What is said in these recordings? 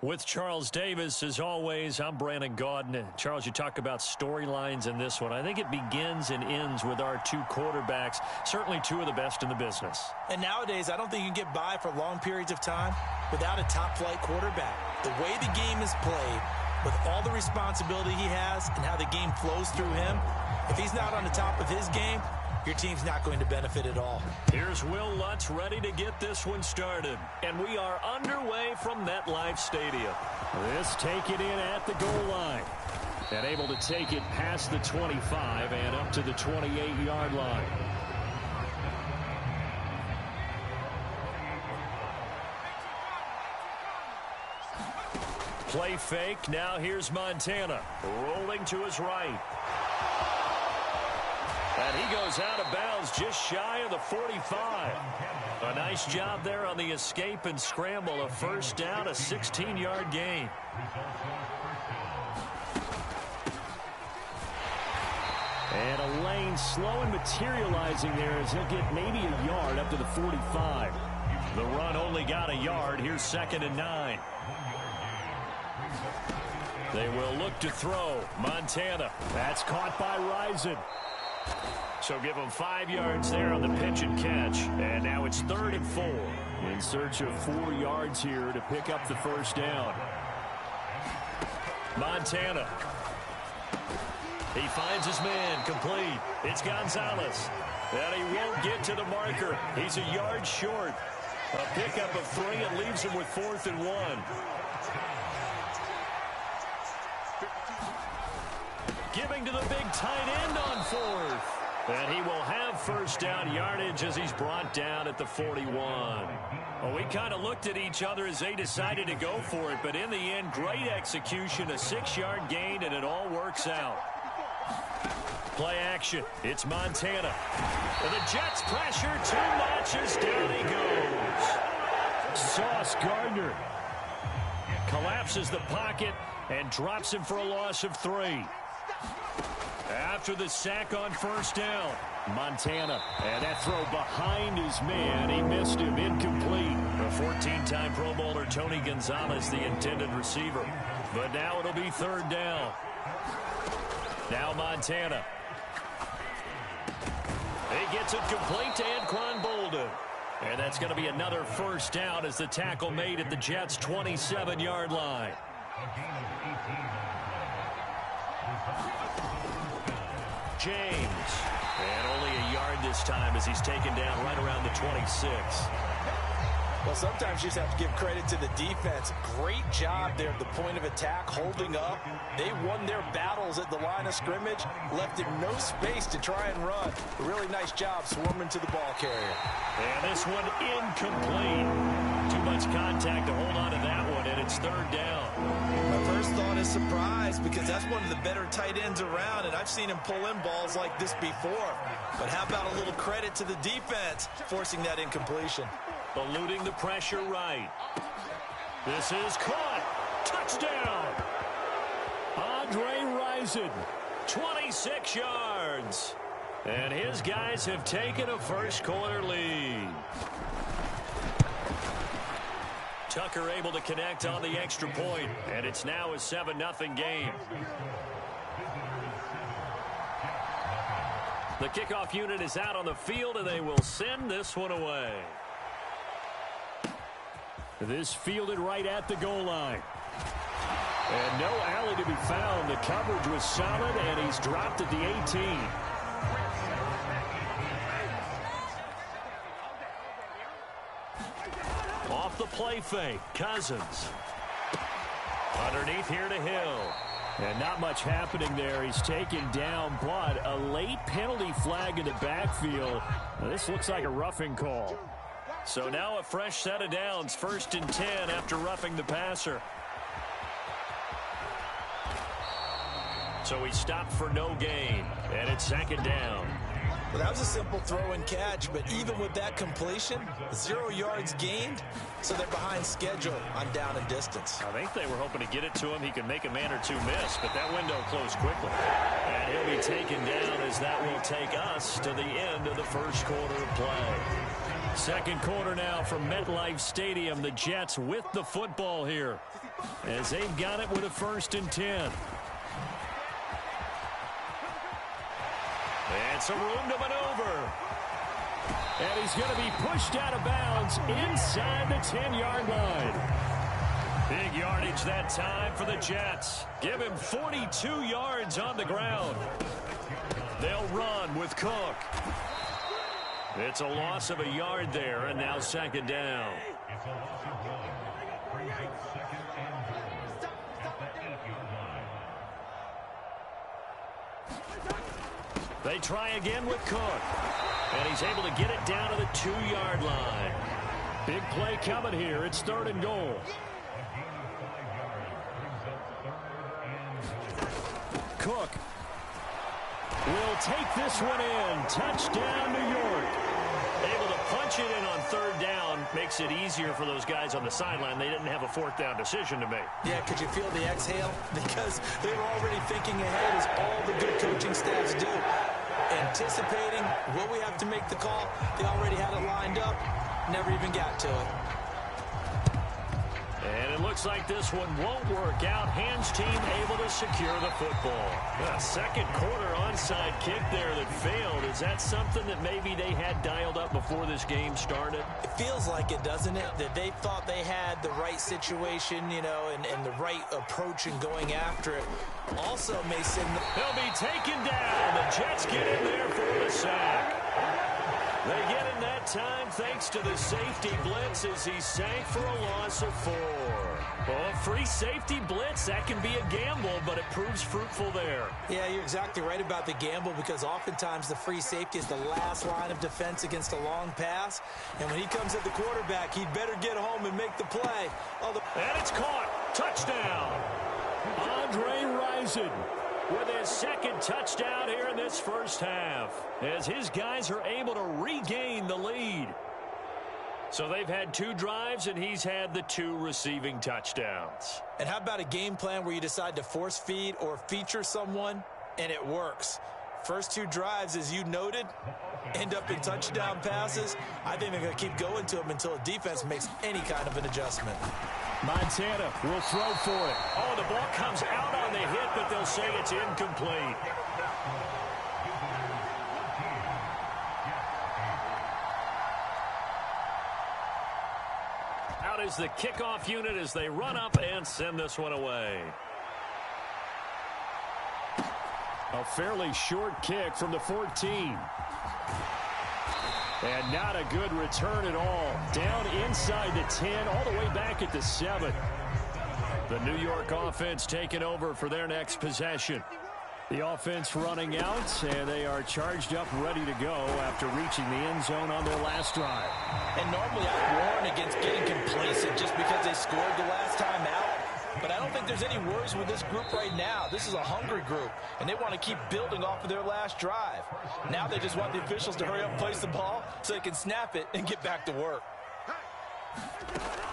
With Charles Davis, as always, I'm Brandon Gaudin. Charles, you talk about storylines in this one. I think it begins and ends with our two quarterbacks, certainly two of the best in the business. And nowadays, I don't think you can get by for long periods of time without a top-flight quarterback. The way the game is played, with all the responsibility he has and how the game flows through him, if he's not on the top of his game, your team's not going to benefit at all. Here's Will Lutz ready to get this one started. And we are underway from MetLife Stadium. This taken in at the goal line. And able to take it past the 25 and up to the 28-yard line. Play fake. Now here's Montana. Rolling to his right. And he goes out of bounds just shy of the 45. A nice job there on the escape and scramble. A first down, a 16-yard gain. And a lane slow and materializing there as he'll get maybe a yard up to the 45. The run only got a yard. Here's 2nd and 9. They will look to throw. Montana. That's caught by Rison. So give them 5 yards there on the pitch and catch. And now it's 3rd and 4. In search of 4 yards here to pick up the first down. Montana. He finds his man complete. It's Gonzalez. And he won't get to the marker. He's a yard short. A pickup of 3 and leaves him with 4th and 1. Giving to the big tight end on 4th. And he will have first down yardage as he's brought down at the 41. Well, we kind of looked at each other as they decided to go for it. But in the end, great execution, a 6-yard gain, and it all works out. Play action. It's Montana. And the Jets pressure too much as down he goes. Sauce Gardner collapses the pocket and drops him for a loss of 3. After the sack on first down, Montana. And that throw behind his man. He missed him. Incomplete. A 14-time Pro Bowler, Tony Gonzalez, the intended receiver. But now it'll be 3rd down. Now Montana. He gets it complete to Anquan Bolden. And that's going to be another first down as the tackle made at the Jets' 27-yard line. James. And only a yard this time as he's taken down right around the 26. Well, sometimes you just have to give credit to the defense. Great job there at the point of attack, holding up. They won their battles at the line of scrimmage, left him no space to try and run. A really nice job swarming to the ball carrier. And this one incomplete. Too much contact to hold on to that one, and it's 3rd down. My first thought is surprise because that's one of the better tight ends around, and I've seen him pull in balls like this before. But how about a little credit to the defense forcing that incompletion? Eluding the pressure right. This is caught. Touchdown. Andre Rison, 26 yards. And his guys have taken a first-quarter lead. Tucker able to connect on the extra point, and it's now a 7-0 game. The kickoff unit is out on the field, and they will send this one away. This fielded right at the goal line. And no alley to be found. The coverage was solid, and he's dropped at the 18. Off the play fake, Cousins. Underneath here to Hill. And not much happening there. He's taken down, but a late penalty flag in the backfield. Now, this looks like a roughing call. So now a fresh set of downs, 1st and 10 after roughing the passer. So he stopped for no gain, and it's 2nd down. Well, that was a simple throw and catch, but even with that completion, 0 yards gained, so they're behind schedule on down and distance. I think they were hoping to get it to him. He could make a man or two miss, but that window closed quickly. And he'll be taken down as that will take us to the end of the first quarter of play. Second quarter now from MetLife Stadium. The Jets with the football here as they've got it with a 1st and 10. And some room to maneuver. And he's going to be pushed out of bounds inside the 10-yard line. Big yardage that time for the Jets. Give him 42 yards on the ground. They'll run with Cook. It's a loss of a yard there, and now 2nd down. They try again with Cook. And he's able to get it down to the 2-yard line. Big play coming here. It's 3rd and goal. Cook will take this one in. Touchdown, New York. Able to punch it in on 3rd down. Makes it easier for those guys on the sideline. They didn't have a 4th down decision to make. Yeah, could you feel the exhale? Because they were already thinking ahead, as all the good coaching staffs do. Anticipating, will we have to make the call? They already had it lined up. Never even got to it. And it looks like this one won't work out. Hands team able to secure the football. A second quarter onside kick there that failed. Is that something that maybe they had dialed up before this game started? It feels like it, doesn't it? That they thought they had the right situation, you know, and the right approach in going after it. Also, Mason, they'll be taken down. The Jets get in there for the sack. They get him that time thanks to the safety blitz as he sank for a loss of 4. Well, a free safety blitz, that can be a gamble, but it proves fruitful there. Yeah, you're exactly right about the gamble, because oftentimes the free safety is the last line of defense against a long pass. And when he comes at the quarterback, he'd better get home and make the play. And it's caught. Touchdown. Andre Rison with his 2nd touchdown here in this first half, as his guys are able to regain the lead. So they've had 2 drives, and he's had the 2 receiving touchdowns. And how about a game plan where you decide to force feed or feature someone, and it works? First 2 drives, as you noted, end up in touchdown passes. I think they're going to keep going to them until the defense makes any kind of an adjustment. Montana will throw for it. Oh, the ball comes out on the hit, but they'll say it's incomplete. Out is the kickoff unit as they run up and send this one away. A fairly short kick from the 14. And not a good return at all. Down inside the 10, all the way back at the 7. The New York offense taking over for their next possession. The offense running out, and they are charged up, ready to go after reaching the end zone on their last drive. And normally I warn against getting complacent just because they scored the last time out. But I don't think there's any worries with this group right now. This is a hungry group, and they want to keep building off of their last drive. Now they just want the officials to hurry up and place the ball so they can snap it and get back to work.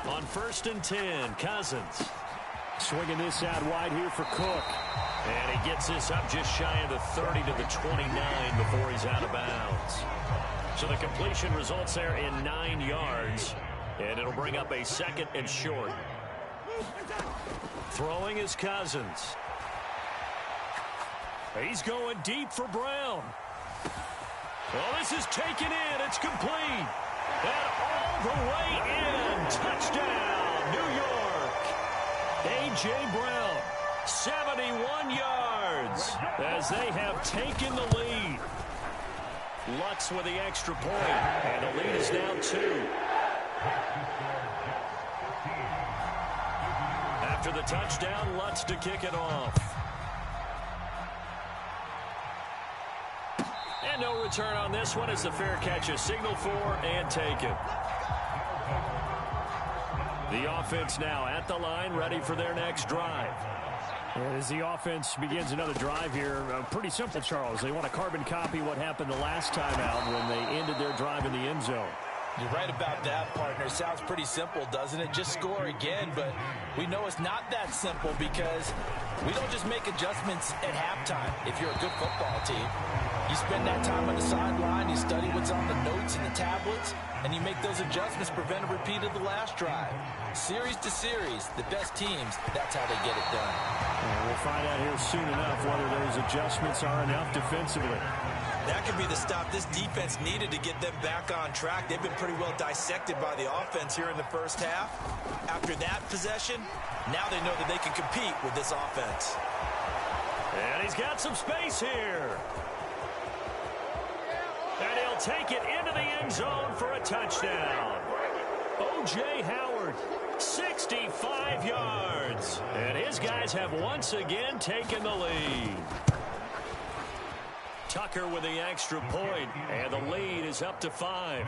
On 1st and 10, Cousins. Swinging this out wide here for Cook. And he gets this up just shy of the 30 to the 29 before he's out of bounds. So the completion results there in 9 yards. And it'll bring up a 2nd and short. Throwing is Cousins. He's going deep for Brown. Well, this is taken in. It's complete. And all the way in. Touchdown, New York. A.J. Brown, 71 yards as they have taken the lead. Lutz with the extra point, and the lead is now 2. After the touchdown, Lutz to kick it off. And no return on this one as the fair catch is signaled for and taken. The offense now at the line, ready for their next drive. As the offense begins another drive here, pretty simple, Charles. They want to carbon copy what happened the last time out when they ended their drive in the end zone. You're right about that, partner. Sounds pretty simple, doesn't it? Just score again, but we know it's not that simple because we don't just make adjustments at halftime if you're a good football team. You spend that time on the sideline, you study what's on the notes and the tablets, and you make those adjustments to prevent a repeat of the last drive. Series to series, the best teams, that's how they get it done. We'll find out here soon enough whether those adjustments are enough defensively. That could be the stop this defense needed to get them back on track. They've been pretty well dissected by the offense here in the first half. After that possession, now they know that they can compete with this offense. And he's got some space here. And he'll take it into the end zone for a touchdown. O.J. Howard, 65 yards. And his guys have once again taken the lead. Tucker with the extra point, and the lead is up to 5.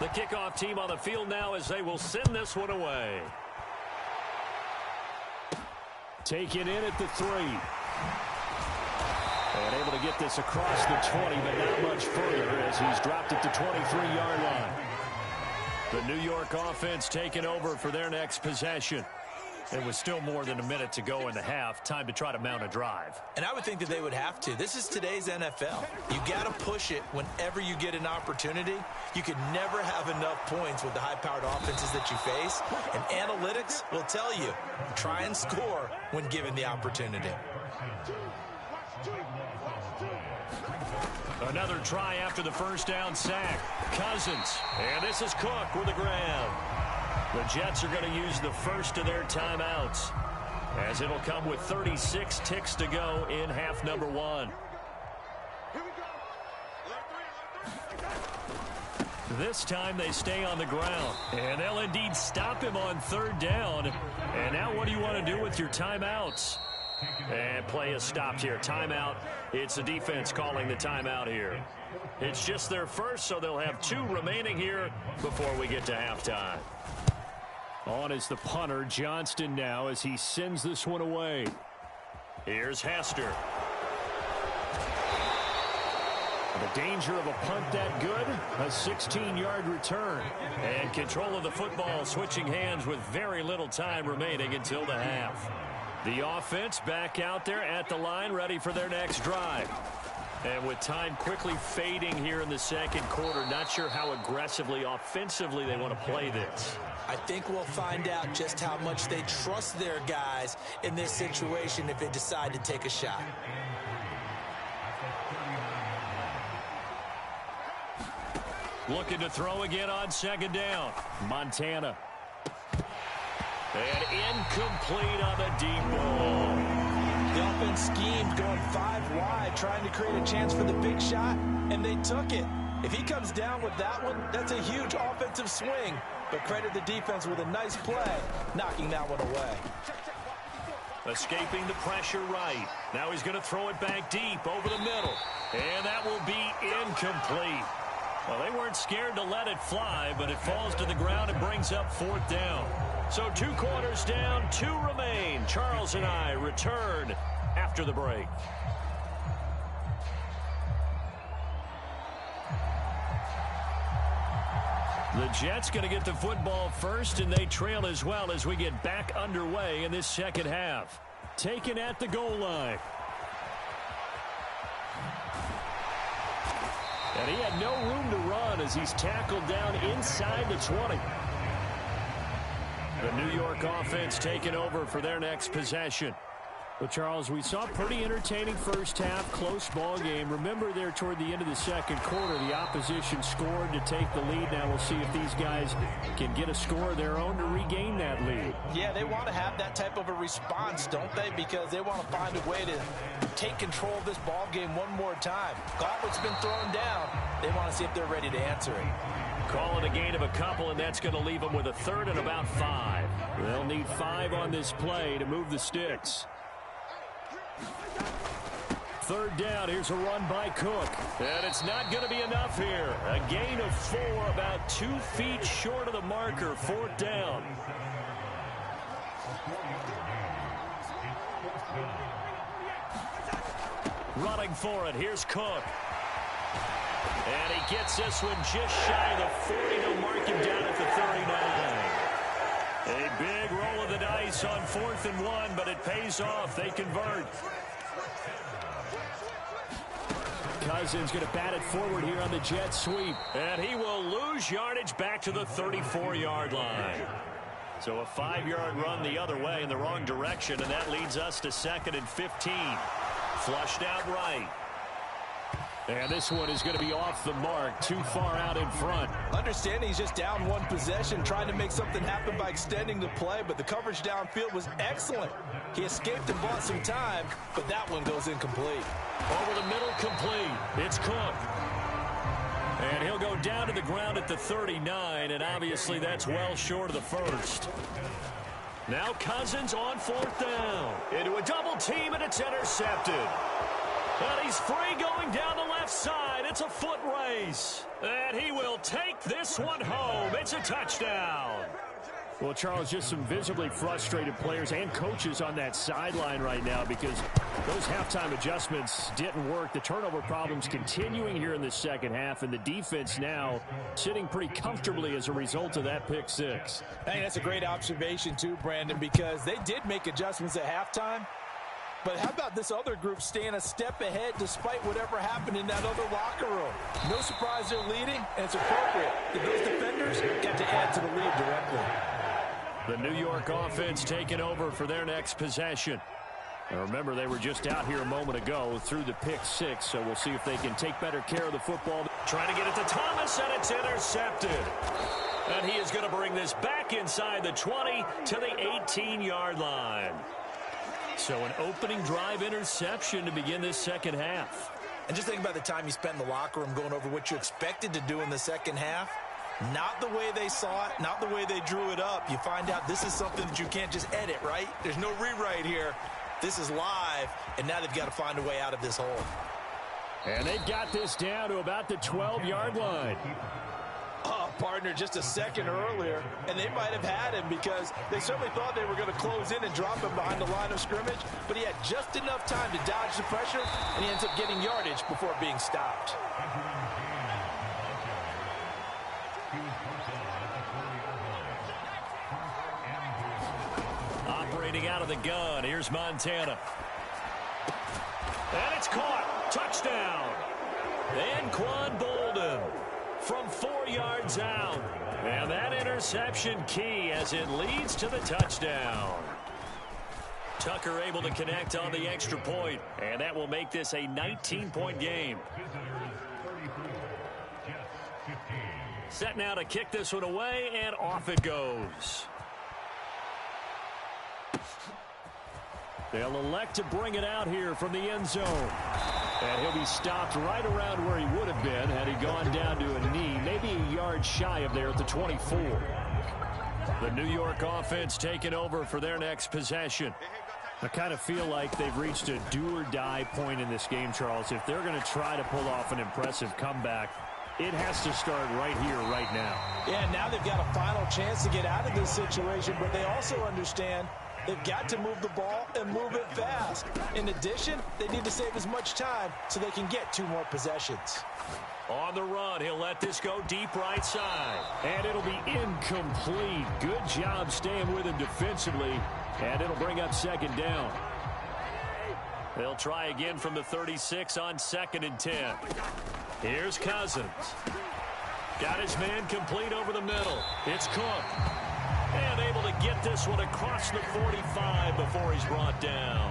The kickoff team on the field now as they will send this one away. Taken in at the 3. And able to get this across the 20, but not much further as he's dropped it to 23-yard line. The New York offense taking over for their next possession. It was still more than a minute to go in the half. Time to try to mount a drive. And I would think that they would have to. This is today's NFL. You got to push it whenever you get an opportunity. You could never have enough points with the high-powered offenses that you face. And analytics will tell you, try and score when given the opportunity. Another try after the first down sack. Cousins. And this is Cook with a grab. The Jets are going to use the first of their timeouts, as it'll come with 36 ticks to go in half number 1. This time they stay on the ground, and they'll indeed stop him on 3rd down. And now what do you want to do with your timeouts? And play is stopped here. Timeout. It's the defense calling the timeout here. It's just their first, so they'll have 2 remaining here before we get to halftime. On is the punter, Johnston, now as he sends this one away. Here's Hester. The danger of a punt that good, a 16-yard return. And control of the football switching hands with very little time remaining until the half. The offense back out there at the line, ready for their next drive. And with time quickly fading here in the second quarter, not sure how aggressively, offensively they want to play this. I think we'll find out just how much they trust their guys in this situation if they decide to take a shot. Looking to throw again on 2nd down. Montana. And incomplete on the deep ball. The offense schemed going 5 wide, trying to create a chance for the big shot, and they took it. If he comes down with that one, that's a huge offensive swing. But credit the defense with a nice play, knocking that one away. Escaping the pressure right. Now he's going to throw it back deep over the middle. And that will be incomplete. Well, they weren't scared to let it fly, but it falls to the ground and brings up 4th down. So 2 quarters down, 2 remain. Charles and I return after the break. The Jets going to get the football first, and they trail as well as we get back underway in this second half. Taken at the goal line. And he had no room to run as he's tackled down inside the 20. The New York offense taking over for their next possession. Well, Charles, we saw a pretty entertaining first half, close ball game. Remember there toward the end of the second quarter, the opposition scored to take the lead. Now we'll see if these guys can get a score of their own to regain that lead. Yeah, they want to have that type of a response, don't they? Because they want to find a way to take control of this ball game one more time. Gauntlet's been thrown down. They want to see if they're ready to answer it. Call it a gain of a couple, and that's going to leave them with a 3rd and about 5. They'll need 5 on this play to move the sticks. 3rd down, here's a run by Cook. And it's not going to be enough here. A gain of 4, about 2 feet short of the marker, 4th down. Running for it, here's Cook. And he gets this one just shy of the 40. They'll mark him down at the 39. A big roll of the dice on 4th and 1, but it pays off. They convert. Cousins going to bat it forward here on the jet sweep. And he will lose yardage back to the 34-yard line. So a 5-yard run the other way in the wrong direction, and that leads us to 2nd and 15. Flushed out right. And this one is going to be off the mark, too far out in front. Understanding he's just down one possession, trying to make something happen by extending the play, but the coverage downfield was excellent. He escaped and bought some time, but that one goes incomplete. Over the middle, complete. It's Cook. And he'll go down to the ground at the 39, and obviously that's well short of the first. Now Cousins on 4th down. Into a double team, and it's intercepted. And he's free going down the left side. It's a foot race. And he will take this one home. It's a touchdown. Well, Charles, just some visibly frustrated players and coaches on that sideline right now because those halftime adjustments didn't work. The turnover problems continuing here in the second half, and the defense now sitting pretty comfortably as a result of that pick six. Hey, that's a great observation too, Brandon, because they did make adjustments at halftime. But how about this other group staying a step ahead despite whatever happened in that other locker room? No surprise they're leading, and it's appropriate that those defenders get to add to the lead directly. The New York offense taking over for their next possession. And remember, they were just out here a moment ago through the pick six, so we'll see if they can take better care of the football. Trying to get it to Thomas, and it's intercepted. And he is going to bring this back inside the 20 to the 18-yard line. So an opening drive interception to begin this second half. And just think about the time you spent in the locker room going over what you expected to do in the second half. Not the way they saw it, not the way they drew it up. You find out this is something that you can't just edit, right? There's no rewrite here. This is live, and now they've got to find a way out of this hole. And they've got this down to about the 12-yard line. Oh, partner, just a second earlier, and they might have had him because they certainly thought they were going to close in and drop him behind the line of scrimmage, but he had just enough time to dodge the pressure, and he ends up getting yardage before being stopped. Operating out of the gun, here's Montana. And it's caught. Touchdown. And Quan Bolden from 4 yards out. And that interception key as it leads to the touchdown. Tucker able to connect on the extra point, and that will make this a 19-point game. Set now to kick this one away, and off it goes. They'll elect to bring it out here from the end zone. And he'll be stopped right around where he would have been had he gone down to a knee, maybe a yard shy of there at the 24. The New York offense taking over for their next possession. I kind of feel like they've reached a do-or-die point in this game, Charles. If they're going to try to pull off an impressive comeback, it has to start right here, right now. Yeah, now they've got a final chance to get out of this situation, but they also understand they've got to move the ball and move it fast. In addition, they need to save as much time so they can get 2 more possessions. On the run, he'll let this go deep right side. And it'll be incomplete. Good job staying with him defensively. And it'll bring up second down. They'll try again from the 36 on 2nd and 10. Here's Cousins. Got his man complete over the middle. It's Cook. And able to get this one across the 45 before he's brought down.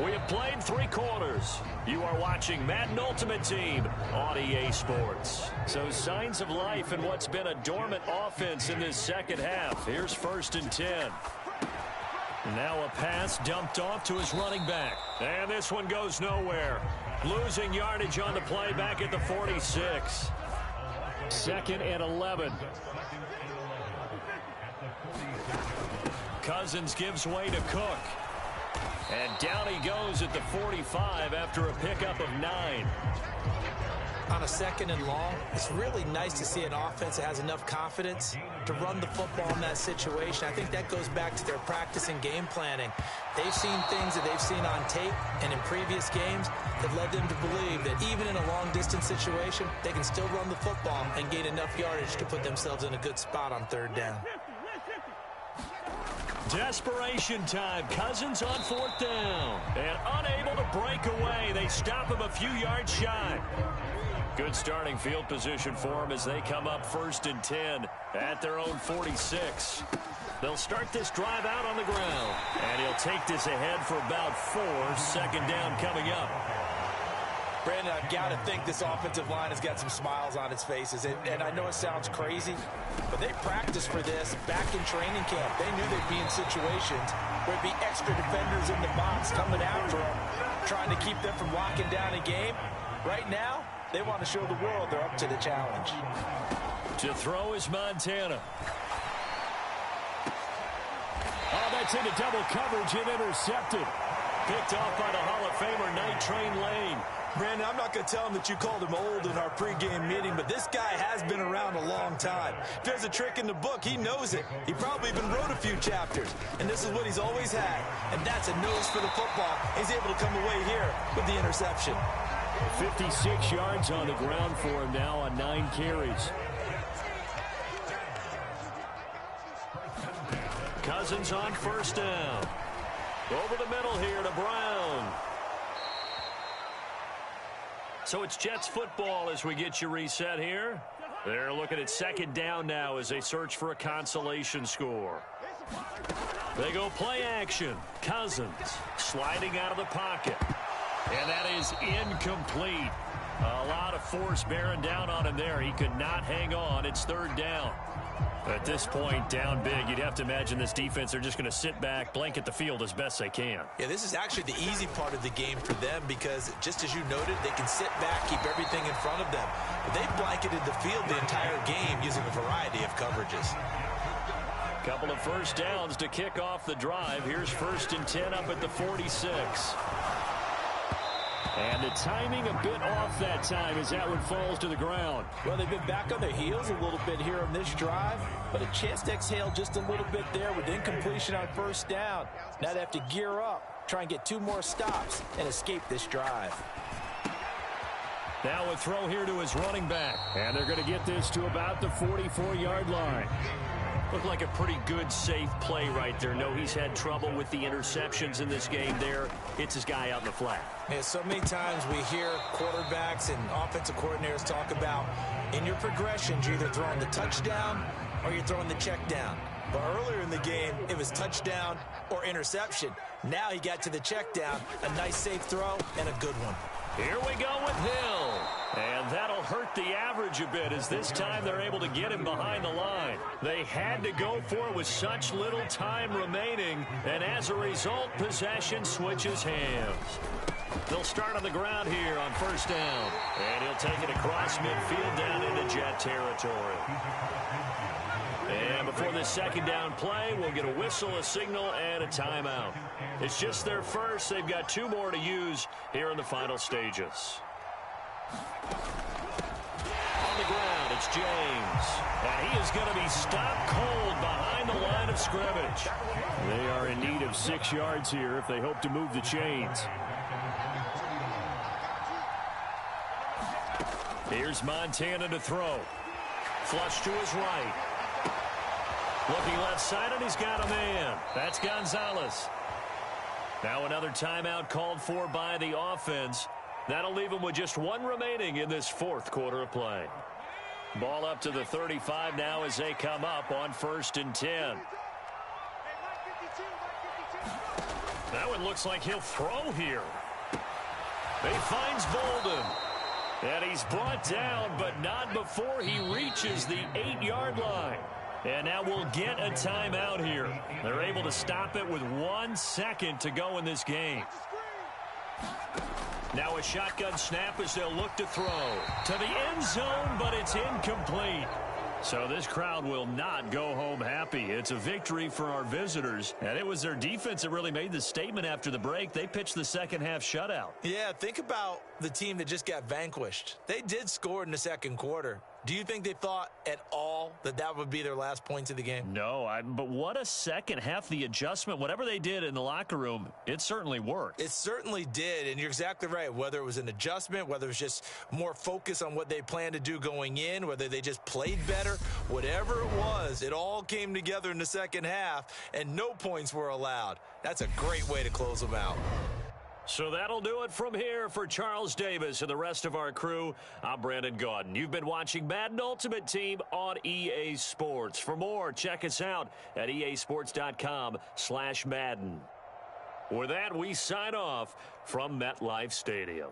We have played 3 quarters. You are watching Madden Ultimate Team on EA Sports. So signs of life in what's been a dormant offense in this second half. Here's 1st and 10. Now a pass dumped off to his running back. And this one goes nowhere. Losing yardage on the play back at the 46. 2nd and 11. Cousins gives way to Cook. And down he goes at the 45 after a pickup of 9. On a 2nd and long, it's really nice to see an offense that has enough confidence to run the football in that situation. I think that goes back to their practice and game planning. They've seen things that they've seen on tape and in previous games that led them to believe that even in a long-distance situation, they can still run the football and gain enough yardage to put themselves in a good spot on 3rd down. Desperation time. Cousins on 4th down. And unable to break away. They stop him a few yards shy. Good starting field position for him as they come up 1st and 10 at their own 46. They'll start this drive out on the ground. And he'll take this ahead for about 4. 2nd down coming up. Brandon, I've got to think this offensive line has got some smiles on its faces. And I know it sounds crazy, but they practiced for this back in training camp. They knew they'd be in situations where there'd be extra defenders in the box coming after them, trying to keep them from locking down a game. Right now, they want to show the world they're up to the challenge. To throw is Montana. Oh, that's into double coverage and intercepted. Picked off by the Hall of Famer, Night Train Lane. Brandon, I'm not going to tell him that you called him old in our pregame meeting, but this guy has been around a long time. If there's a trick in the book, he knows it. He probably even wrote a few chapters, and this is what he's always had, and that's a nose for the football. He's able to come away here with the interception. 56 yards on the ground for him now on 9 carries. Cousins on 1st down. Over the middle here to Brown. So it's Jets football as we get you reset here. They're looking at 2nd down now as they search for a consolation score. They go play action. Cousins sliding out of the pocket. And that is incomplete. A lot of force bearing down on him there. He could not hang on. It's 3rd down. At this point, down big, you'd have to imagine this defense, they're just going to sit back, blanket the field as best they can. Yeah, this is actually the easy part of the game for them because, just as you noted, they can sit back, keep everything in front of them. But they've blanketed the field the entire game using a variety of coverages. Couple of 1st downs to kick off the drive. Here's 1st and 10 up at the 46. And the timing a bit off that time as that one falls to the ground. Well, they've been back on their heels a little bit here on this drive, but a chance to exhale just a little bit there with incompletion on 1st down. Now they have to gear up, try and get 2 more stops, and escape this drive. Now a throw here to his running back. And they're going to get this to about the 44-yard line. Looked like a pretty good, safe play right there. No, he's had trouble with the interceptions in this game there. It's his guy out in the flat. Yeah, so many times we hear quarterbacks and offensive coordinators talk about in your progressions, you're either throwing the touchdown or you're throwing the check down. But earlier in the game, it was touchdown or interception. Now he got to the check down, a nice safe throw, and a good one. Here we go with Hill. And that'll hurt the average a bit as this time they're able to get him behind the line. They had to go for it with such little time remaining. And as a result, possession switches hands. They'll start on the ground here on 1st down. And he'll take it across midfield down into Jet territory. And before this 2nd down play, we'll get a whistle, a signal, and a timeout. It's just their first. They've got 2 more to use here in the final stages. On the ground, it's James. And he is going to be stopped cold behind the line of scrimmage. They are in need of 6 yards here if they hope to move the chains. Here's Montana to throw. Flush to his right. Looking left side, and he's got a man. That's Gonzalez. Now another timeout called for by the offense. That'll leave him with just 1 remaining in this 4th quarter of play. Ball up to the 35 now as they come up on 1st and 10. That one looks like he'll throw here. He finds Bolden. And he's brought down, but not before he reaches the 8-yard line. And now we'll get a timeout here. They're able to stop it with 1 second to go in this game. Now a shotgun snap as they'll look to throw. To the end zone, but it's incomplete. So this crowd will not go home happy. It's a victory for our visitors. And it was their defense that really made the statement after the break. They pitched the second half shutout. Yeah, think about the team that just got vanquished. They did score in the 2nd quarter. Do you think they thought at all that that would be their last points of the game? No, but what a second half. The adjustment, whatever they did in the locker room, it certainly worked. It certainly did, and you're exactly right. Whether it was an adjustment, whether it was just more focus on what they planned to do going in, whether they just played better, whatever it was, it all came together in the second half, and no points were allowed. That's a great way to close them out. So that'll do it from here for Charles Davis and the rest of our crew. I'm Brandon Gaudin. You've been watching Madden Ultimate Team on EA Sports. For more, check us out at easports.com/Madden. With that, we sign off from MetLife Stadium.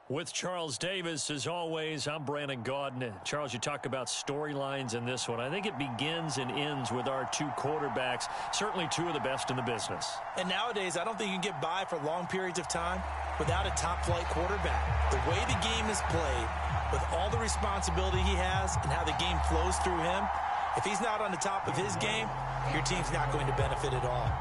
With Charles Davis, as always, I'm Brandon Gaudin. Charles, you talk about storylines in this one. I think it begins and ends with our two quarterbacks, certainly two of the best in the business. And nowadays, I don't think you can get by for long periods of time without a top-flight quarterback. The way the game is played, with all the responsibility he has and how the game flows through him, if he's not on the top of his game, your team's not going to benefit at all.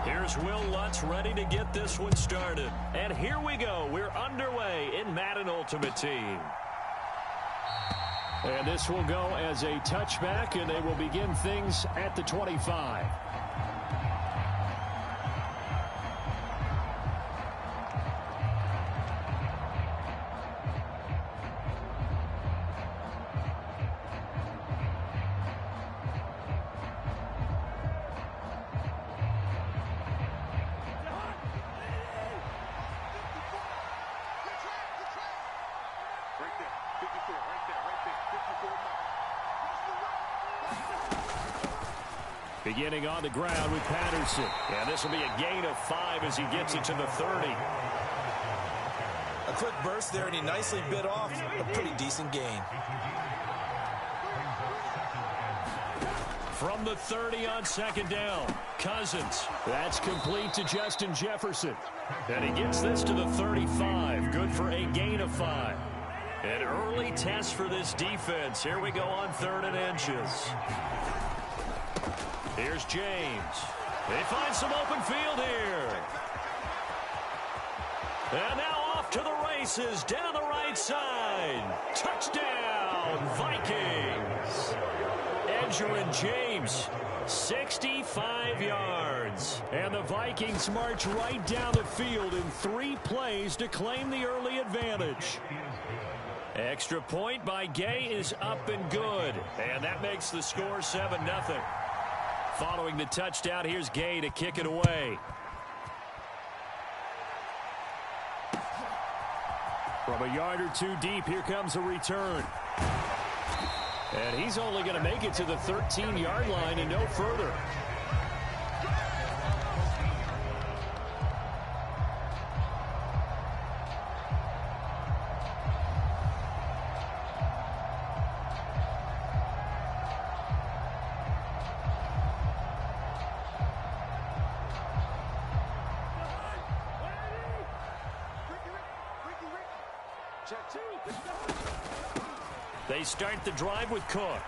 Here's Will Lutz ready to get this one started. And here we go. We're underway in Madden Ultimate Team. And this will go as a touchback, and they will begin things at the 25. Beginning on the ground with Patterson. And this will be a gain of 5 as he gets it to the 30. A quick burst there, and he nicely bit off a pretty decent gain. From the 30 on second down, Cousins. That's complete to Justin Jefferson. And he gets this to the 35. Good for a gain of 5. An early test for this defense. Here we go on 3rd and inches. Here's James. They find some open field here. And now off to the races down the right side. Touchdown, Vikings. Edgerrin James, 65 yards. And the Vikings march right down the field in 3 plays to claim the early advantage. Extra point by Gay is up and good. And that makes the score 7-0. Following the touchdown, here's Gay to kick it away. From a yard or two deep, here comes a return. And he's only going to make it to the 13-yard line and no further. They start the drive with Cook.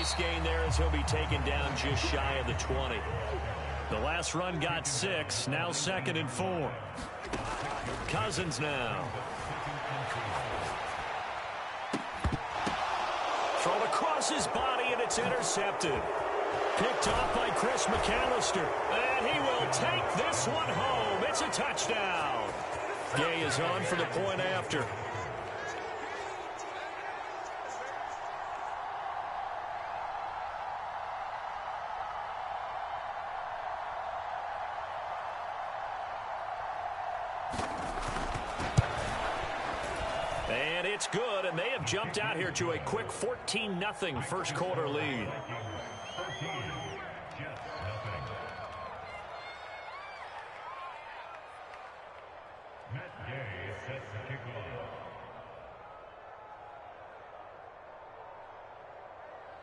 nice gain there as he'll be taken down just shy of the 20. The last run got 6. Now 2nd and 4. Cousins now. Thrown across his body, and it's intercepted. Picked off by Chris McAllister. And he will take this one home. It's a touchdown. Gay is on for the point after. And it's good, and they have jumped out here to a quick 14-0 first quarter lead.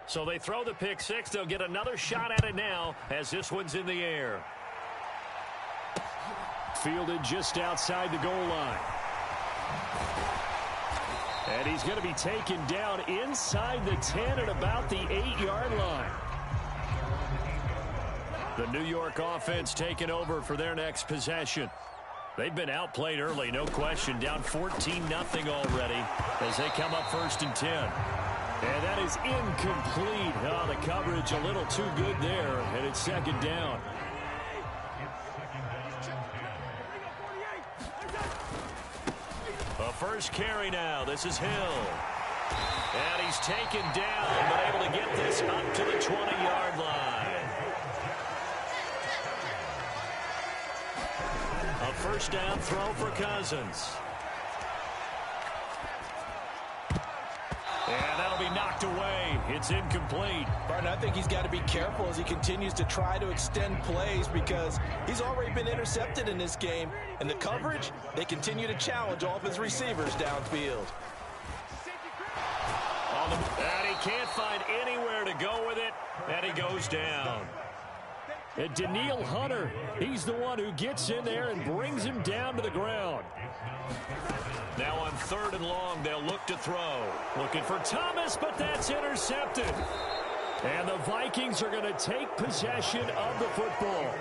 So they throw the pick six. They'll get another shot at it now as this one's in the air. Fielded just outside the goal line. And he's going to be taken down inside the 10 at about the 8-yard line. The New York offense taking over for their next possession. They've been outplayed early, no question. Down 14-0 already as they come up 1st and 10. And that is incomplete. Oh, the coverage a little too good there, and it's 2nd down. A first carry now. This is Hill. And he's taken down, but able to get this up to the 20-yard line. A first down throw for Cousins. And that'll be knocked away. It's incomplete. Barton, I think he's got to be careful as he continues to try to extend plays because he's already been intercepted in this game. And the coverage, they continue to challenge all of his receivers downfield. And he can't find anywhere to go with it. And he goes down. And Daniil Hunter, he's the one who gets in there and brings him down to the ground. Now on 3rd and long, they'll look to throw. Looking for Thomas, but that's intercepted. And the Vikings are going to take possession of the football.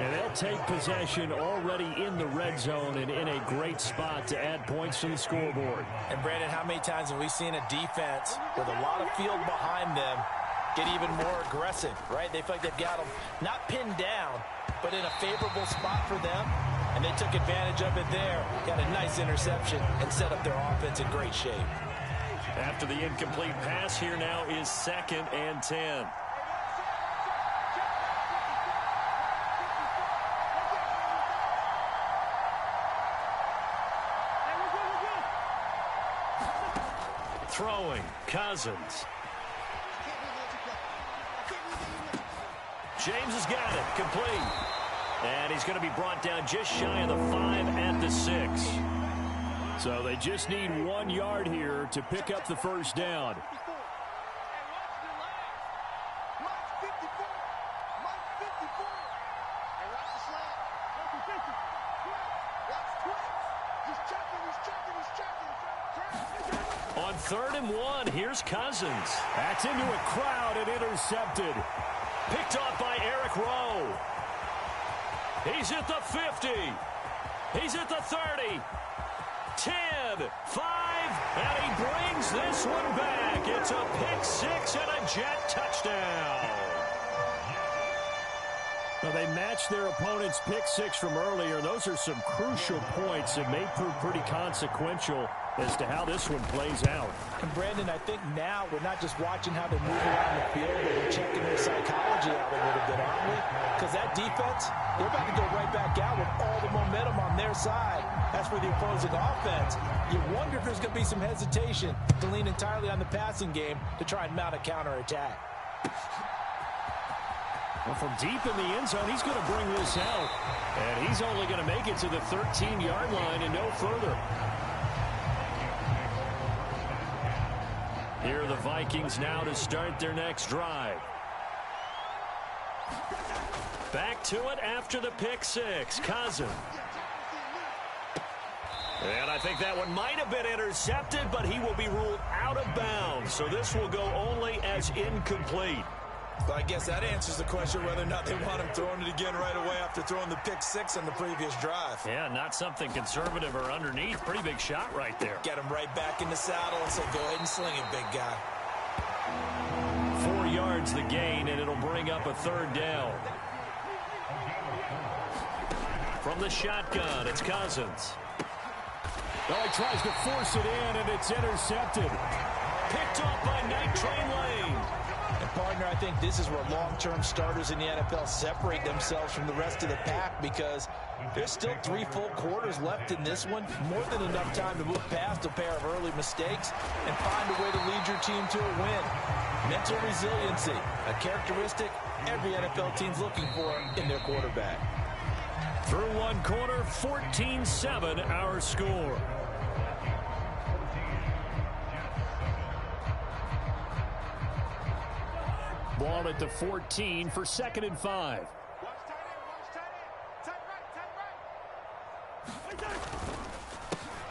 And they'll take possession already in the red zone and in a great spot to add points to the scoreboard. And Brandon, how many times have we seen a defense with a lot of field behind them get even more aggressive, right? They feel like they've got them not pinned down, but in a favorable spot for them. And they took advantage of it there. Got a nice interception and set up their offense in great shape. After the incomplete pass, here now is 2nd and 10. Throwing, Cousins. James has got it, complete. And he's going to be brought down just shy of the 5 at the 6. So they just need 1 yard here to pick up the first down. On 3rd and 1, here's Cousins. That's into a crowd and intercepted. Picked off by Eric Rowe. He's at the 50. He's at the 30. 10, 5, and he brings this one back. It's a pick six and a Jet touchdown. Well, they matched their opponent's pick six from earlier. Those are some crucial points that may prove pretty consequential as to how this one plays out. And Brandon, I think now we're not just watching how they move around the field, but we're checking their psychology out a little bit, aren't we? Because that defense, they're about to go right back out with all the momentum on their side. That's for the opposing offense. You wonder if there's going to be some hesitation to lean entirely on the passing game to try and mount a counterattack. Well, from deep in the end zone, he's going to bring this out. And he's only going to make it to the 13-yard line and no further. Here are the Vikings now to start their next drive. Back to it after the pick six. Cousins. And I think that one might have been intercepted, but he will be ruled out of bounds. So this will go only as incomplete. Well, I guess that answers the question whether or not they want him throwing it again right away after throwing the pick six on the previous drive. Yeah, not something conservative or underneath. Pretty big shot right there. Get him right back in the saddle and say, go ahead and sling it, big guy. 4 yards the gain, and it'll bring up a third down. From the shotgun, it's Cousins. Well, he tries to force it in, and it's intercepted. Picked off by Night Train Lane. And, partner, I think this is where long-term starters in the NFL separate themselves from the rest of the pack because there's still 3 full quarters left in this one. More than enough time to move past a pair of early mistakes and find a way to lead your team to a win. Mental resiliency, a characteristic every NFL team's looking for in their quarterback. Through 1 quarter, 14-7 our score. Ball at the 14 for 2nd and 5.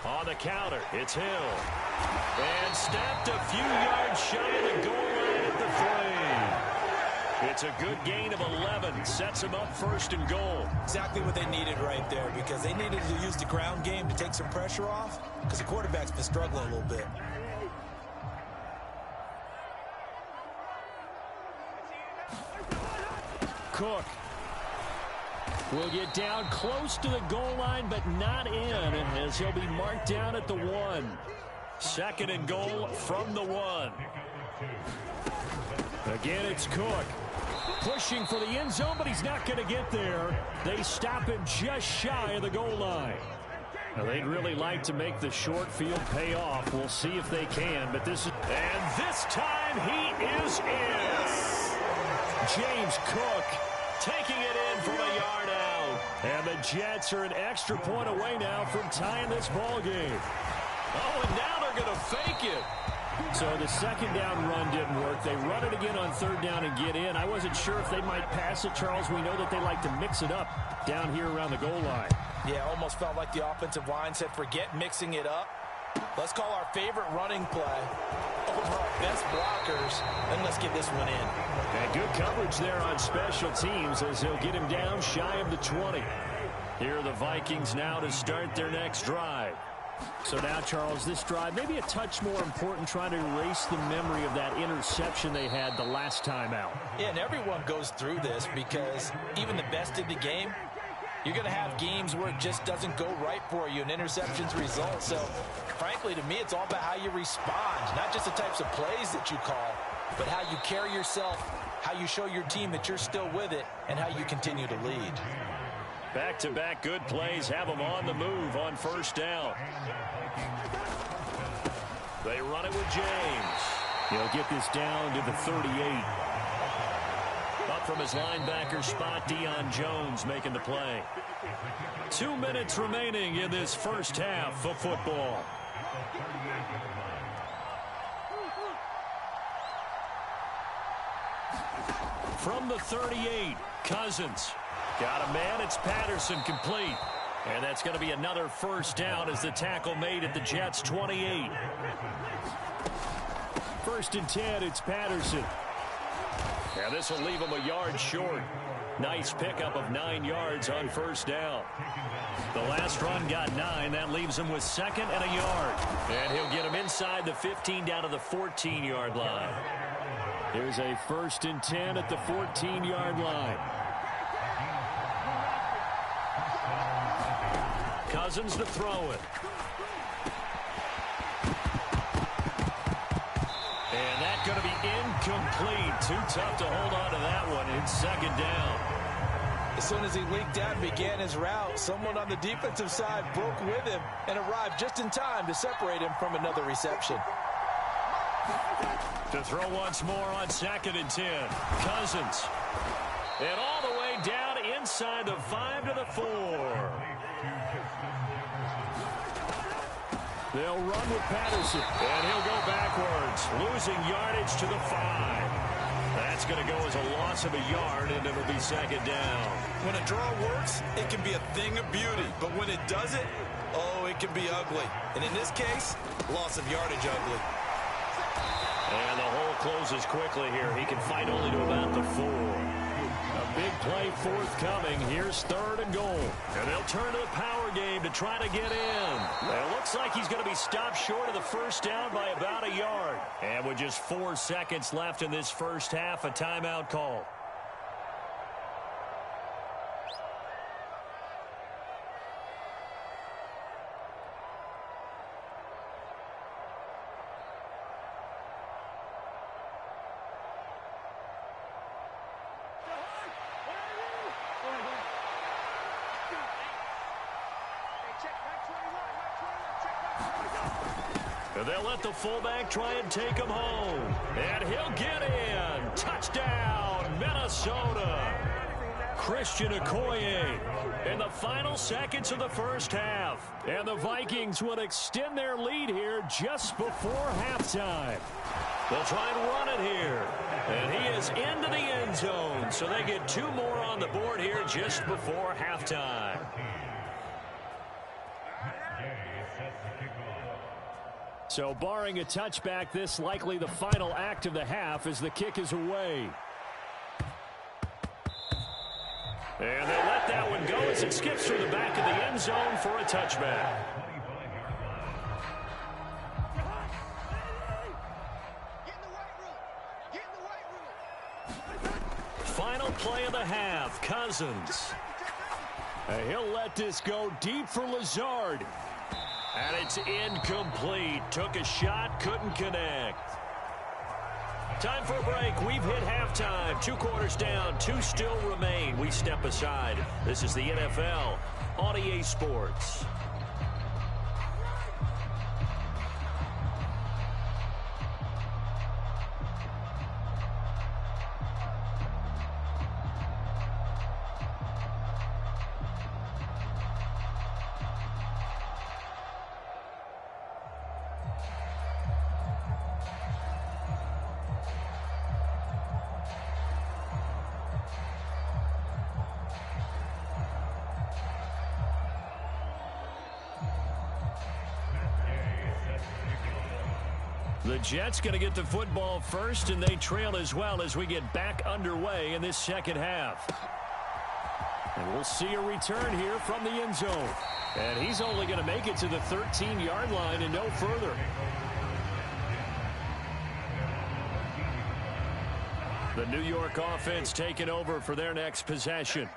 On the counter, it's Hill. And snapped a few yards shy of the goal line at the 3. It's a good gain of 11. Sets him up 1st and goal. Exactly what they needed right there because they needed to use the ground game to take some pressure off because the quarterback's been struggling a little bit. Cook will get down close to the goal line, but not in, as he'll be marked down at the 1. 2nd and goal from the 1. Again, it's Cook. Pushing for the end zone, but he's not going to get there. They stop him just shy of the goal line. Now, they'd really like to make the short field pay off. We'll see if they can, but this is... And this time he is in. James Cook taking it in from a yard out. And the Jets are an extra point away now from tying this ball game. Oh, and now they're going to fake it. So the 2nd down run didn't work. They run it again on 3rd down and get in. I wasn't sure if they might pass it, Charles. We know that they like to mix it up down here around the goal line. Yeah, almost felt like the offensive line said, forget mixing it up. Let's call our favorite running play over our best blockers, and let's get this one in. And good coverage there on special teams as he'll get him down shy of the 20. Here are the Vikings now to start their next drive. So now, Charles, this drive maybe a touch more important, trying to erase the memory of that interception they had the last time out. Yeah, and everyone goes through this because even the best in the game, you're going to have games where it just doesn't go right for you and interceptions result. So, frankly, to me, it's all about how you respond, not just the types of plays that you call, but how you carry yourself, how you show your team that you're still with it, and how you continue to lead. Back-to-back good plays have them on the move on 1st down. They run it with James. He'll get this down to the 38. Up from his linebacker spot, Deion Jones making the play. 2 minutes remaining in this first half of football. From the 38, Cousins. Got a man, it's Patterson complete. And that's going to be another 1st down as the tackle made at the Jets' 28. 1st and 10, it's Patterson. And this will leave him a yard short. Nice pickup of 9 yards on 1st down. The last run got 9. That leaves him with 2nd and a yard. And he'll get him inside the 15 down to the 14-yard line. Here's a 1st and 10 at the 14-yard line. Cousins to throw it. And that's going to be incomplete. Too tough to hold on to that one. It's 2nd down. As soon as he leaked out and began his route, someone on the defensive side broke with him and arrived just in time to separate him from another reception. To throw once more on 2nd and 10. Cousins. And all the way down inside the 5 to the 4. They'll run with Patterson, and he'll go backwards, losing yardage to the 5. That's going to go as a loss of a yard, and it'll be 2nd down. When a draw works, it can be a thing of beauty, but when it doesn't, oh, it can be ugly. And in this case, loss of yardage ugly. And the hole closes quickly here. He can fight only to about the 4. A big play forthcoming. Here's 3rd and goal. And they'll turn to the power game to try to get in. It looks like he's going to be stopped short of the first down by about a yard. And with just 4 seconds left in this first half, a timeout call. And they'll let the fullback try and take him home. And he'll get in. Touchdown, Minnesota. Christian Okoye in the final seconds of the first half. And the Vikings would extend their lead here just before halftime. They'll try and run it here. And he is into the end zone. So they get 2 more on the board here just before halftime. So barring a touchback, this likely the final act of the half as the kick is away. And they let that one go as it skips through the back of the end zone for a touchback. Final play of the half, Cousins. And he'll let this go deep for Lazard. And it's incomplete. Took a shot, couldn't connect. Time for a break. We've hit halftime. 2 quarters down, 2 still remain. We step aside. This is the NFL on EA Sports. The Jets going to get the football first, and they trail as well as we get back underway in this second half. And we'll see a return here from the end zone. And he's only going to make it to the 13-yard line and no further. The New York offense taking over for their next possession.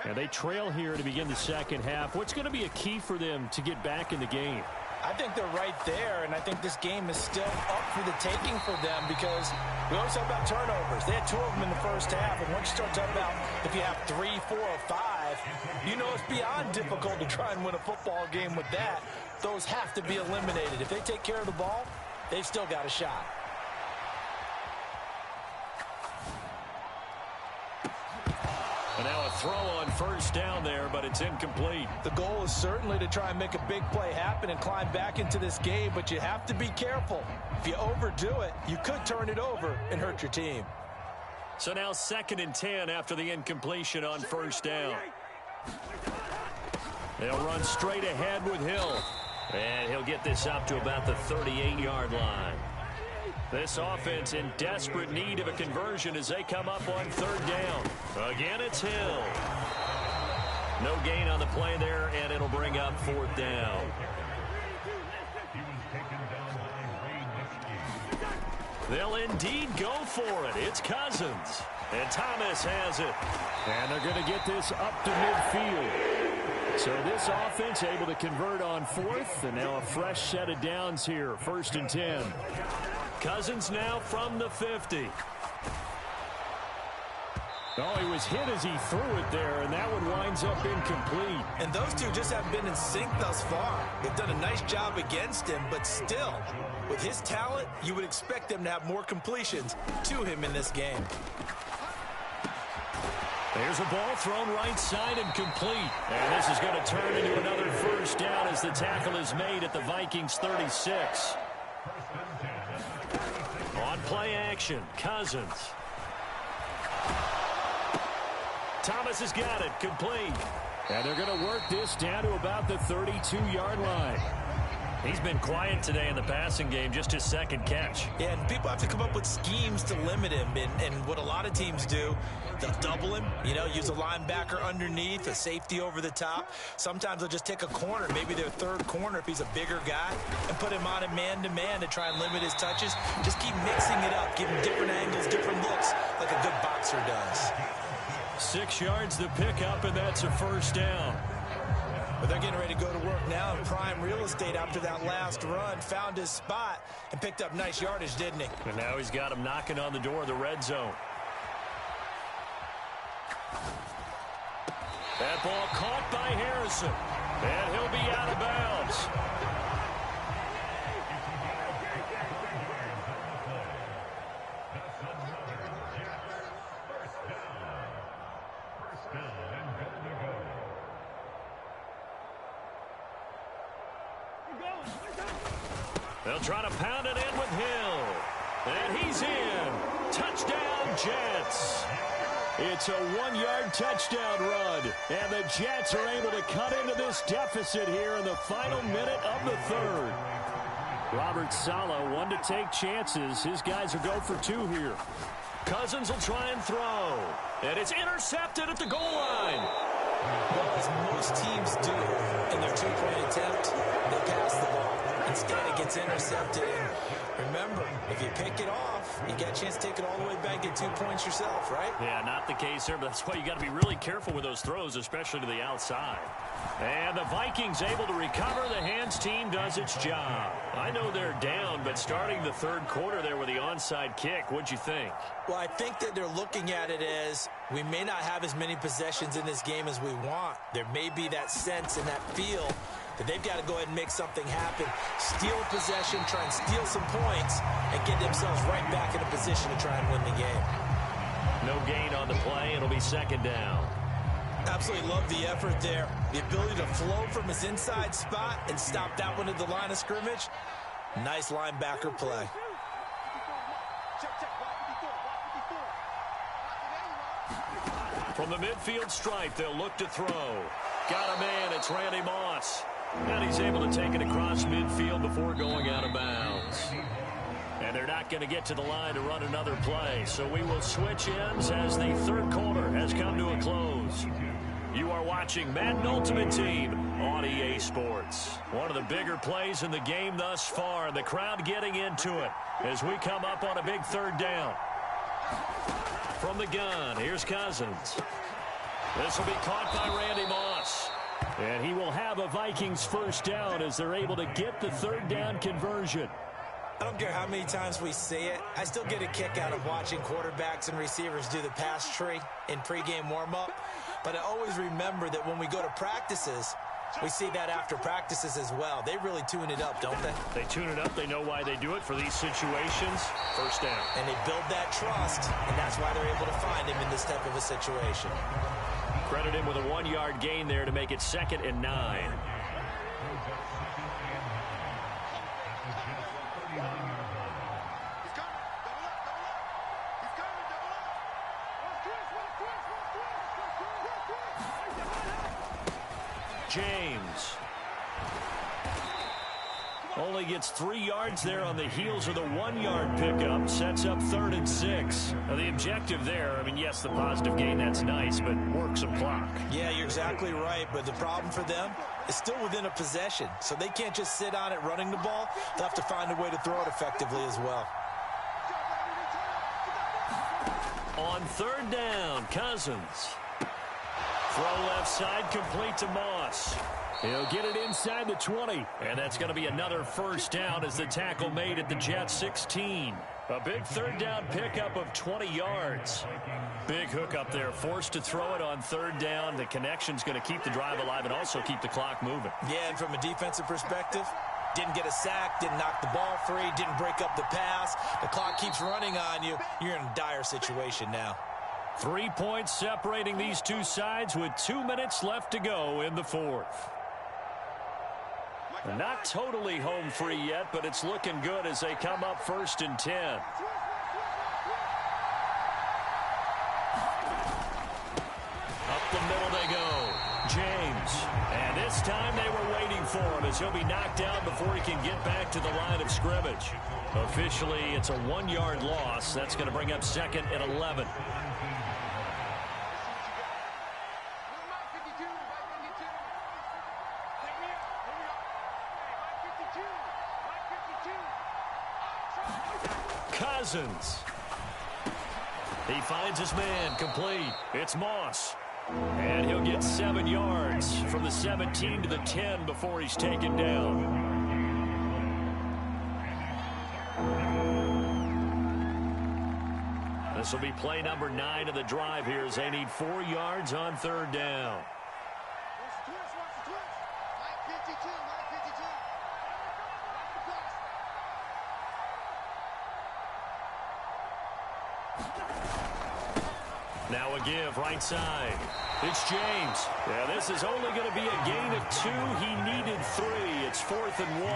And they trail here to begin the second half. What's going to be a key for them to get back in the game? I think they're right there, and I think this game is still up for the taking for them because we always talk about turnovers. They had 2 of them in the first half, and once you start talking about if you have 3, 4, or 5, you know it's beyond difficult to try and win a football game with that. Those have to be eliminated. If they take care of the ball, they've still got a shot. And now a throw on first down there, but it's incomplete. The goal is certainly to try and make a big play happen and climb back into this game, but you have to be careful. If you overdo it, you could turn it over and hurt your team. So now 2nd and 10 after the incompletion on first down. They'll run straight ahead with Hill. And he'll get this up to about the 38-yard line. This offense in desperate need of a conversion as they come up on 3rd down. Again, it's Hill. No gain on the play there, and it'll bring up 4th down. They'll indeed go for it. It's Cousins. And Thomas has it. And they're going to get this up to midfield. So this offense able to convert on 4th, and now a fresh set of downs here. 1st and 10. Cousins now from the 50. Oh, he was hit as he threw it there, and that one winds up incomplete. And those two just haven't been in sync thus far. They've done a nice job against him, but still, with his talent, you would expect them to have more completions to him in this game. There's a ball thrown right side and complete. And this is going to turn into another first down as the tackle is made at the Vikings 36. On play action, Cousins. Thomas has got it, complete. And they're going to work this down to about the 32-yard line. He's been quiet today in the passing game, just his second catch. Yeah, and people have to come up with schemes to limit him. And what a lot of teams do, they'll double him, use a linebacker underneath, a safety over the top. Sometimes they'll just take a corner, maybe their third corner if he's a bigger guy, and put him on a man-to-man to try and limit his touches. Just keep mixing it up, give him different angles, different looks, like a good boxer does. 6 yards the pickup, and that's a first down. But they're getting ready to go to work now in prime real estate after that last run. Found his spot and picked up nice yardage, didn't he? And now he's got him knocking on the door of the red zone. That ball caught by Harrison. And he'll be out of bounds. They'll try to pound it in with Hill. And he's in. Touchdown, Jets. It's a 1-yard touchdown run. And the Jets are able to cut into this deficit here in the final minute of the third. Robert Saleh, one to take chances. His guys will go for 2 here. Cousins will try and throw. And it's intercepted at the goal line. Well, as most teams do in their 2-point attempt, they pass the ball. Instead, it gets intercepted. And remember, if you pick it off, you get a chance to take it all the way back, get 2 points yourself, right? Yeah, not the case here, but that's why you got to be really careful with those throws, especially to the outside. And the Vikings able to recover. The hands team does its job. I know they're down, but starting the third quarter there with the onside kick, what'd you think? Well, I think that they're looking at it as we may not have as many possessions in this game as we want. There may be that sense and that feel that they've got to go ahead and make something happen. Steal a possession, try and steal some points, and get themselves right back in a position to try and win the game. No gain on the play. It'll be second down. Absolutely love the effort there. The ability to flow from his inside spot and stop that one at the line of scrimmage. Nice linebacker play. From the midfield stripe, they'll look to throw. Got a man. It's Randy Moss. And he's able to take it across midfield before going out of bounds. And they're not going to get to the line to run another play. So we will switch ends as the third quarter has come to a close. You are watching Madden Ultimate Team on EA Sports. One of the bigger plays in the game thus far. And the crowd getting into it as we come up on a big third down. From the gun, here's Cousins. This will be caught by Randy Moss. And he will have a Vikings first down as they're able to get the third down conversion. I don't care how many times we say it. I still get a kick out of watching quarterbacks and receivers do the pass tree in pregame warm-up. But I always remember that when we go to practices, we see that after practices as well. They really tune it up, don't they? They tune it up. They know why they do it for these situations. First down. And they build that trust, and that's why they're able to find him in this type of a situation. Credit him with a 1-yard gain there to make it 2nd and 9. James only gets 3 yards there on the heels of the 1-yard pickup. Sets up 3rd and 6. Now the objective there, I mean, yes, the positive gain, that's nice, but work some clock. Yeah, you're exactly right, but the problem for them is still within a possession. So they can't just sit on it running the ball. They'll have to find a way to throw it effectively as well. On 3rd down, Cousins. Throw left side, complete to Moss. He'll get it inside the 20. And that's going to be another first down as the tackle made at the Jets 16. A big 3rd down pickup of 20 yards. Big hook up there, forced to throw it on 3rd down. The connection's going to keep the drive alive and also keep the clock moving. Yeah, and from a defensive perspective, didn't get a sack, didn't knock the ball free, didn't break up the pass. The clock keeps running on you. You're in a dire situation now. 3 points separating these two sides with 2 minutes left to go in the fourth. Not totally home free yet, but it's looking good as they come up 1st and 10. Up the middle they go. James. This time they were waiting for him as he'll be knocked down before he can get back to the line of scrimmage. Officially, it's a 1-yard loss. That's going to bring up second and 11. Cousins. He finds his man complete. It's Moss. And he'll get 7 yards from the 17 to the 10 before he's taken down. This will be play number 9 of the drive here as they need 4 yards on third down. Now a give right side. It's James. Yeah, this is only going to be a gain of 2. He needed 3. It's 4th and 1.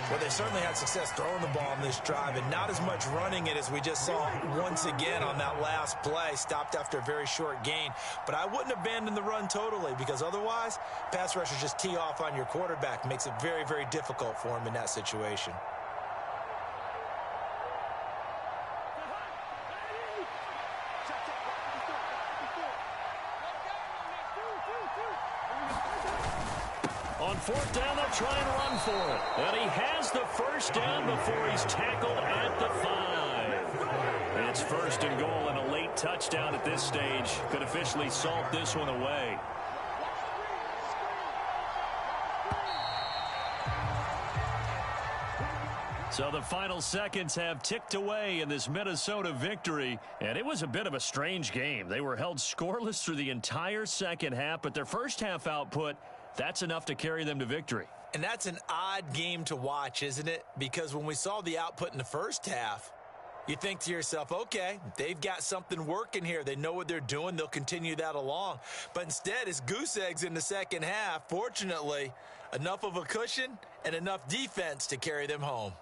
Well, they certainly had success throwing the ball on this drive and not as much running it as we just saw once again on that last play. Stopped after a very short gain. But I wouldn't abandon the run totally because otherwise, pass rushers just tee off on your quarterback. Makes it very, very difficult for him in that situation. On 4th down, they'll try and run for it. And he has the first down before he's tackled at the 5. It's 1st and goal and a late touchdown at this stage. Could officially salt this one away. So the final seconds have ticked away in this Minnesota victory, and it was a bit of a strange game. They were held scoreless through the entire second half, but their first half output, that's enough to carry them to victory. And that's an odd game to watch, isn't it? Because when we saw the output in the first half, you think to yourself, okay, they've got something working here. They know what they're doing. They'll continue that along. But instead, it's goose eggs in the second half. Fortunately, enough of a cushion and enough defense to carry them home.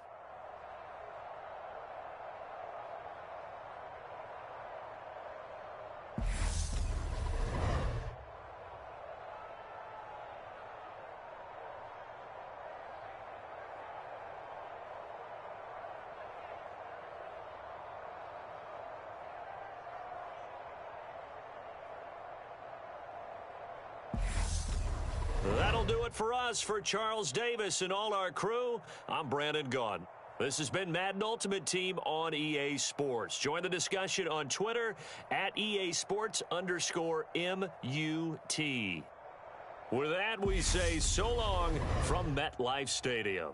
That'll do it for us. For Charles Davis and all our crew, I'm Brandon Gaudin. This has been Madden Ultimate Team on EA Sports. Join the discussion on Twitter at EA Sports_MUT. With that, we say so long from MetLife Stadium.